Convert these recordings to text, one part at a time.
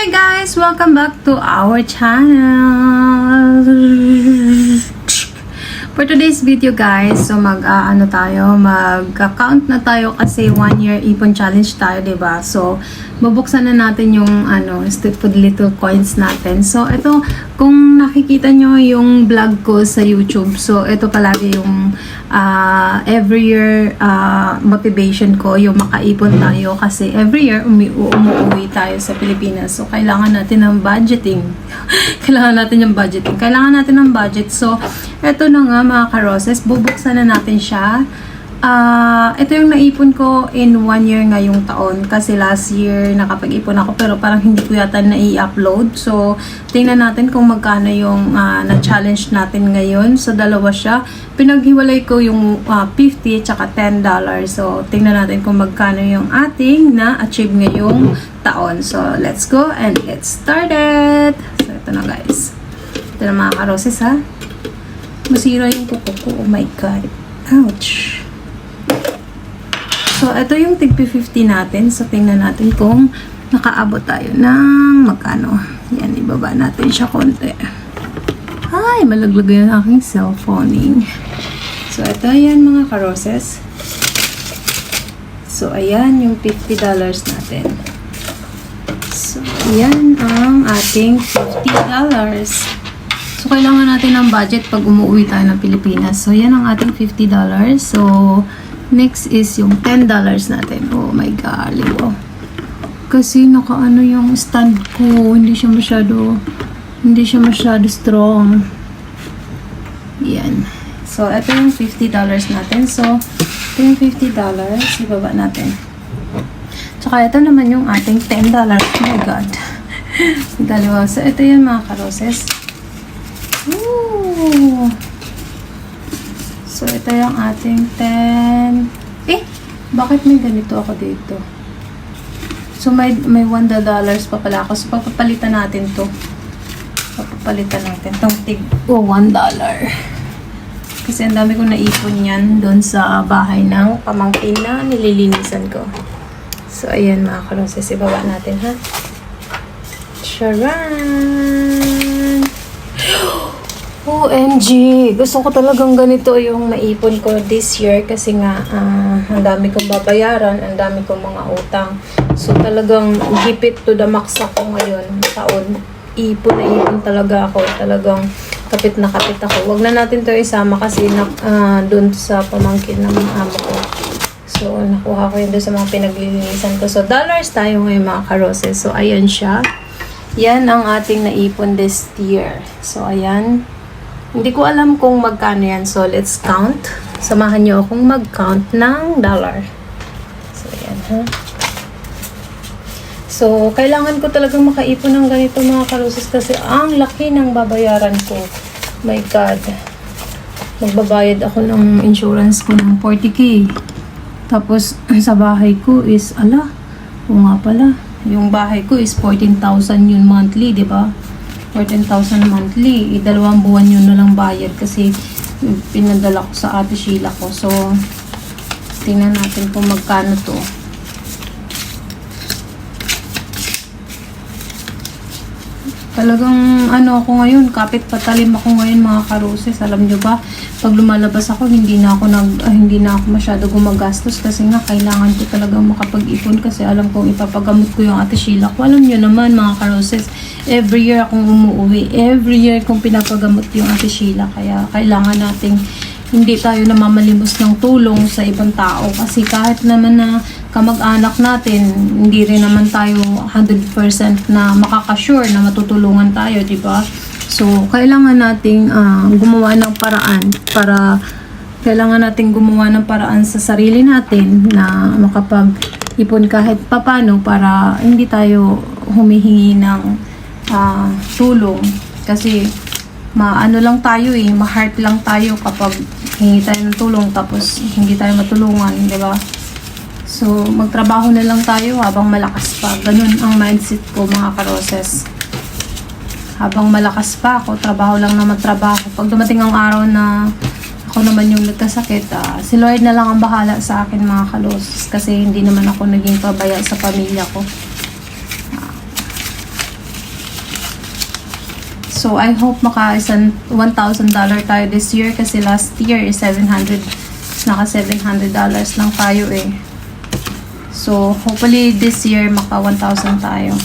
Hi guys! Welcome back to our channel! For today's video guys, so mag-count na tayo kasi 1 year ipon challenge tayo, diba? So, bubuksan na natin yung stupid little coins natin. So, ito, kung nakikita nyo yung vlog ko sa YouTube, so ito palagi yung every year motivation ko, yung makaipon tayo kasi every year umuwi tayo sa Pilipinas. So, kailangan natin ng budgeting. Kailangan natin ng budget. So, ito na nga mga karoses, bubuksan na natin siya. Ito yung naipon ko in 1 year ngayong taon kasi last year nakapag-ipon ako pero parang hindi ko yata na-i-upload. So, tingnan natin kung magkano yung na-challenge natin ngayon. So, dalawa siya. Pinaghiwalay ko yung 50 tsaka $10. So, tingnan natin kung magkano yung ating na-achieve ngayong taon. So, let's go and get started. So, ito na guys. Ito na mga karoses ha. Masira yung kuko ko. Oh my God. Ouch. So, ito yung tigpi 50 natin. So, tingnan natin kung nakaabot tayo ng magkano. Yan, ibaba natin siya konti. Ay, malaglag yung aking cellphone. So, ito yan mga karoses. So, ayan yung $50 natin. So, ayan ang ating $50. So, kailangan natin ng budget pag umuwi tayo ng Pilipinas. So, yan ang ating $50. So, next is yung $10 natin. Oh my God. Oh. Kasi nakaano yung stand ko. Hindi siya masyado strong. Yan. So, ito yung $50 natin. So, ito yung $50. Ibaba natin. Tsaka, ito naman yung ating $10. Oh my God. Dalawa. So, ito yung mga karoses. Ooh. So, ito yung ating 10. Bakit may ganito ako dito? So, may $1 pa pala ako. So, papapalitan natin to. Itong tig $1. Kasi ang dami kong naipon yan doon sa bahay ng pamangkin na nililinisan ko. So, ayan mga karoses. Ibaba natin, ha? Charan! OMG! Gusto ko talagang ganito yung maipon ko this year kasi nga ang dami kong babayaran, ang dami kong mga utang. So talagang gipit to the max ako ngayon taon. Ipon na ipon talaga ako. Talagang kapit na kapit ako. Wag na natin to isama kasi doon sa pamangkin ng amo ko. So nakuha ko yun doon sa mga pinaglilinisan ko. So dollars tayo ngayon mga karoses. So ayan siya. Yan ang ating naipon this year. So ayan. Hindi ko alam kung magkano yan. So, let's count. Samahan nyo akong mag-count ng dollar. So, ayan, ha? So, kailangan ko talagang makaipon ng ganito mga karoses kasi ang laki ng babayaran ko. My God. Magbabayad ako ng insurance ko ng 40K. Tapos, sa bahay ko is, o nga pala, yung bahay ko is 14,000 yun monthly, di ba? 14,000 monthly. 2 buwan yun na lang bayad kasi pinadala ko sa ate Sheila ko. So, tingnan natin kung magkano to. Talagang ako ngayon, kapit patalim ako ngayon mga karoses. Alam nyo ba, pag lumalabas ako, hindi na ako masyado gumagastos kasi nga kailangan ko talagang makapag-ipon kasi alam kong ipapagamot ko yung ate Sheila ko. Alam nyo naman mga karoses, every year akong umuwi. Every year kong pinapagamot yung ate Sheila. Kaya kailangan nating hindi tayo namamalimos ng tulong sa ibang tao kasi kahit naman na kamag-anak natin, hindi rin naman tayo 100% na makakasure na matutulungan tayo, di ba? So, kailangan nating gumawa ng paraan sa sarili natin na makapag-ipon kahit papano para hindi tayo humihingi ng tulong kasi ma-heart lang tayo kapag hingi tayo ng tulong tapos hindi tayo matulungan, di ba? So, magtrabaho na lang tayo habang malakas pa. Ganun ang mindset ko mga karoses. Habang malakas pa ako, trabaho lang na magtrabaho. Pag dumating ang araw na ako naman yung nagkasakit, si Lord na lang ang bahala sa akin mga karoses kasi hindi naman ako naging pabaya sa pamilya ko. So, I hope maka-isang $1,000 tayo this year kasi last year is naka $700 lang tayo eh. So, hopefully this year maka 1,000 tayo.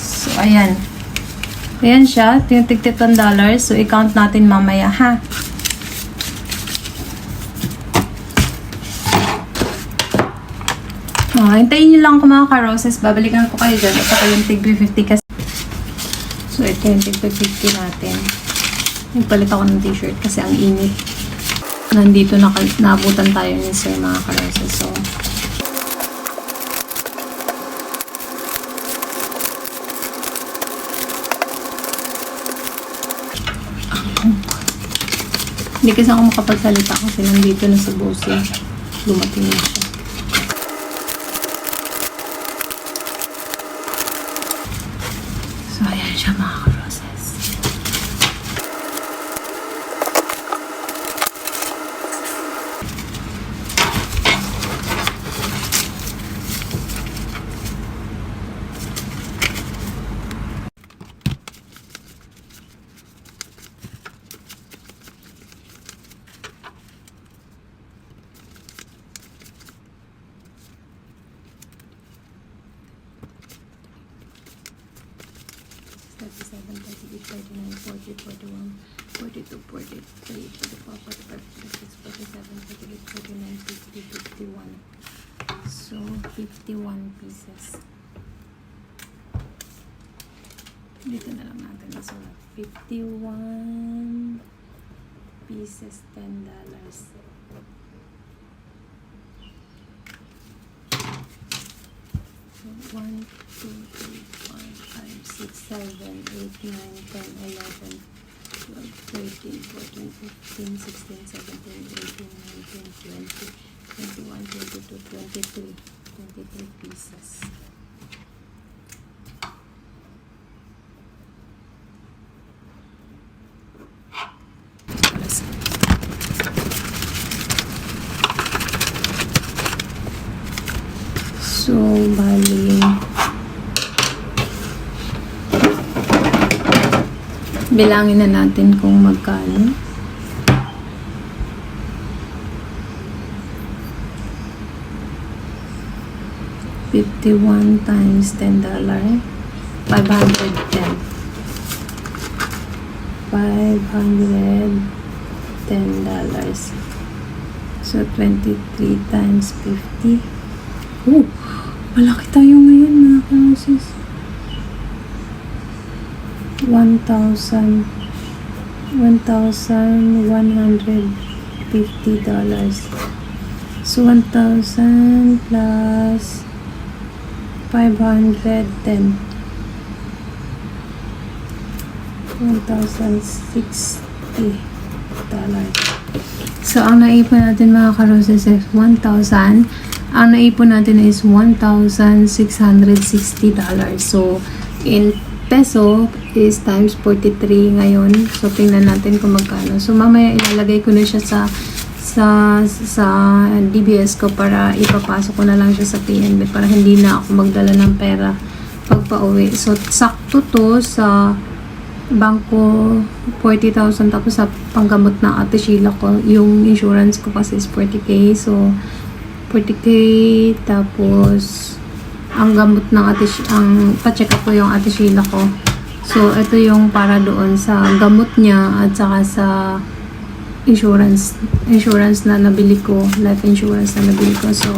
So, ayan. Ayan siya, tig $10. So, i-count natin mamaya ha. Hintayin nyo lang ko mga ka-roses. Babalikan ko kayo dyan. Ito ko yung tig 50 kasi. So, ito yung tig 50 natin. Nagpalit ako ng t-shirt kasi ang init. Nandito naabutan tayo ni sir mga ka-roses. So, hindi kasi ako makapagsalita kasi nandito na sa boss eh. Dumating na siya. So, ayan siya mga ka-roses. $37, $38, $39, $40, $41, $42, $43, $44, $45, $46, $47, $48, $49, $50, $51. So, 51 pieces. Dito na lang natin nasulat. 51 pieces, $10. 1, 2, 3, 4, 5, 6, 7, 8, 9, 10, 11, 12, 13, 14, 15, 16, 17, 18, 19, 20, 21, 22, 23, 24, 25, 26, 27, 28, 29, 30, 31, 32, 33 pieces. So, bali, bilangin na natin kung magkano. $51 times $10, $510. $510. So, 23 times 50. Oh, malaki tayo ngayon mga ka-roses. $1,150. So, 1,000 plus 510. 1,060 dollars. So, ang naipon natin mga ka-roses is 1,000. Ang naipon natin is $1,660. So, in peso is times 43 ngayon. So, tingnan natin kung magkano. So, mamaya ilalagay ko na siya sa DBS ko para ipapasok ko na lang siya sa PNB para hindi na ako magdala ng pera pag pauwi. So, sakto to sa bangko 40,000 tapos sa panggamot ng Ate Sheila ko. Yung insurance ko kasi is 40K. So, 40K tapos ang gamot ng ang pa-check up ko yung Ate Sheila ko. So, ito yung para doon sa gamot niya at saka sa insurance na nabili ko, life insurance na nabili ko. So,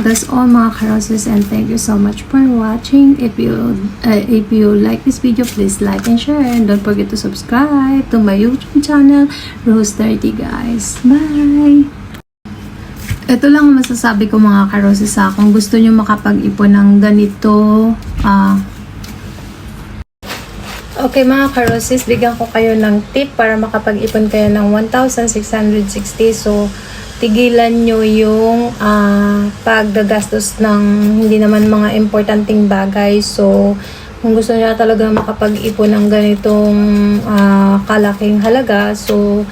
that's all mga ka-roses, and thank you so much for watching. If you like this video, please like and share, and don't forget to subscribe to my YouTube channel, Rose30 guys. Bye! Ito lang ang masasabi ko mga ka-roses sa kung gusto nyo makapag-ipon ng ganito. Okay mga ka-roses, bigyan ko kayo ng tip para makapag-ipon kayo ng 1,660. So, tigilan nyo yung pagdagastos ng hindi naman mga importanteng bagay. So, kung gusto nyo talaga makapag-ipon ng ganitong kalaking halaga, so,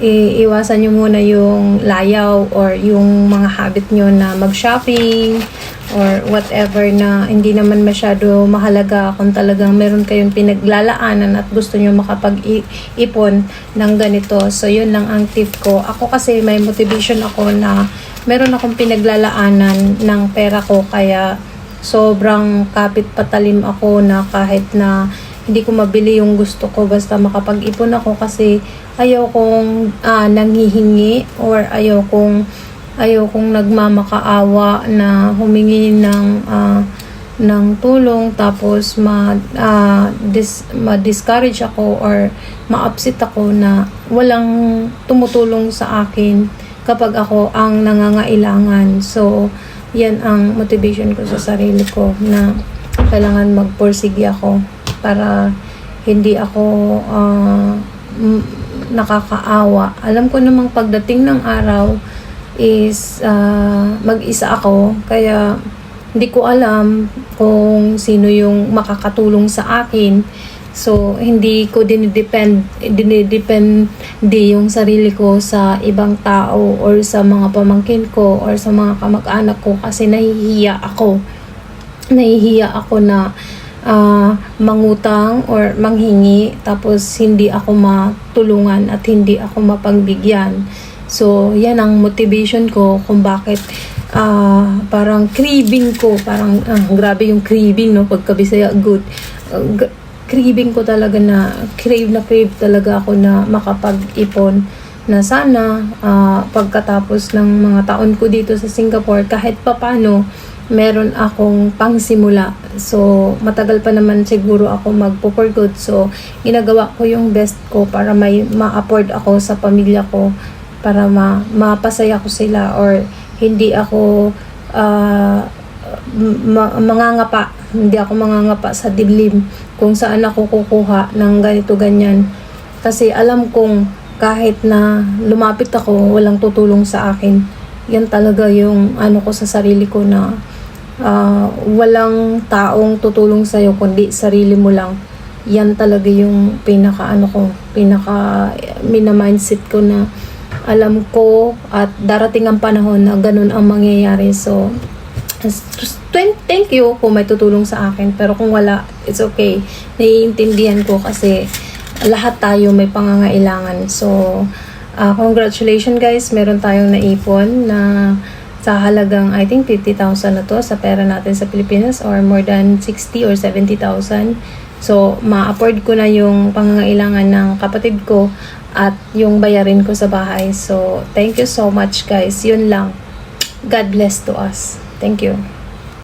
iwasan nyo muna yung layaw or yung mga habit nyo na mag-shopping or whatever na hindi naman masyado mahalaga kung talagang meron kayong pinaglalaanan at gusto nyo makapag-ipon ng ganito. So, yun lang ang tip ko. Ako kasi may motivation ako na meron akong pinaglalaanan ng pera ko, kaya sobrang kapit patalim ako na kahit na hindi ko mabili yung gusto ko, basta makapag-ipon ako, kasi ayaw kong nanghihingi or ayaw kong nagmamakaawa na humingi ng tulong tapos ma-discourage ako or ma-upset ako na walang tumutulong sa akin kapag ako ang nangangailangan. So, yan ang motivation ko sa sarili ko na kailangan magpursige ako para hindi ako nakakaawa. Alam ko namang pagdating ng araw is mag-isa ako, kaya hindi ko alam kung sino yung makakatulong sa akin. So, hindi ko dinidepende yung sarili ko sa ibang tao or sa mga pamangkin ko or sa mga kamag-anak ko, kasi nahihiya ako na mangutang or manghingi tapos hindi ako matulungan at hindi ako mapagbigyan. So, yan ang motivation ko kung bakit parang craving ko, parang grabe yung craving, no, pagkabisaya good. Craving ko talaga na crave talaga ako na makapag-ipon, na sana pagkatapos ng mga taon ko dito sa Singapore, kahit papano meron akong pangsimula. So, matagal pa naman siguro ako magpo-for good. So, ginagawa ko yung best ko para may ma-afford ako sa pamilya ko, para mapasaya ko sila or hindi ako mangangapa. Hindi ako mangangapa sa diblim kung saan ako kukuha ng ganito ganyan. Kasi alam kong kahit na lumapit ako, walang tutulong sa akin. Yan talaga yung ano ko sa sarili ko, na walang taong tutulong sa'yo kundi sarili mo lang. Yan talaga yung pinaka mina-mindset ko, na alam ko at darating ang panahon na ganun ang mangyayari. So, thank you kung may tutulong sa akin, pero kung wala, it's okay. Naiintindihan ko kasi lahat tayo may pangangailangan. So, congratulations guys, meron tayong naipon na sa halagang I think 50,000 na to sa pera natin sa Pilipinas, or more than 60 or 70,000. So, ma-afford ko na yung pangangailangan ng kapatid ko at yung bayarin ko sa bahay. So, thank you so much guys. Yun lang. God bless to us. Thank you.